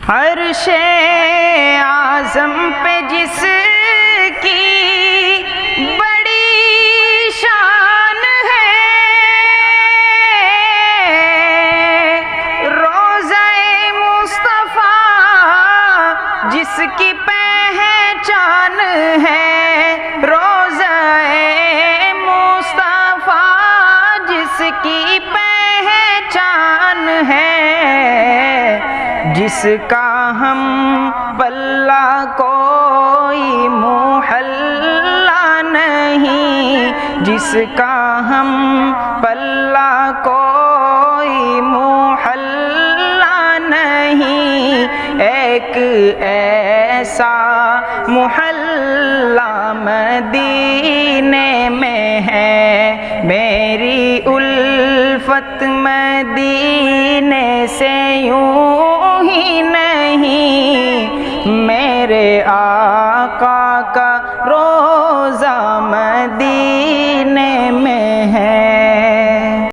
अर्शे आज़म पे जिसकी बड़ी शान है, रोज़े मुस्तफ़ा जिसकी पहचान है, रोज़े मुस्तफ़ा जिसकी पहचान है, जिसका हम पल्ला कोई मुहल्ला नहीं, जिसका हम पल्ला कोई मुहल्ला नहीं। एक ऐसा मुहल्ला मदीने में है, मेरी उल्फत मदीने से यूं ही नहीं, मेरे आका का रोज़ा मदीने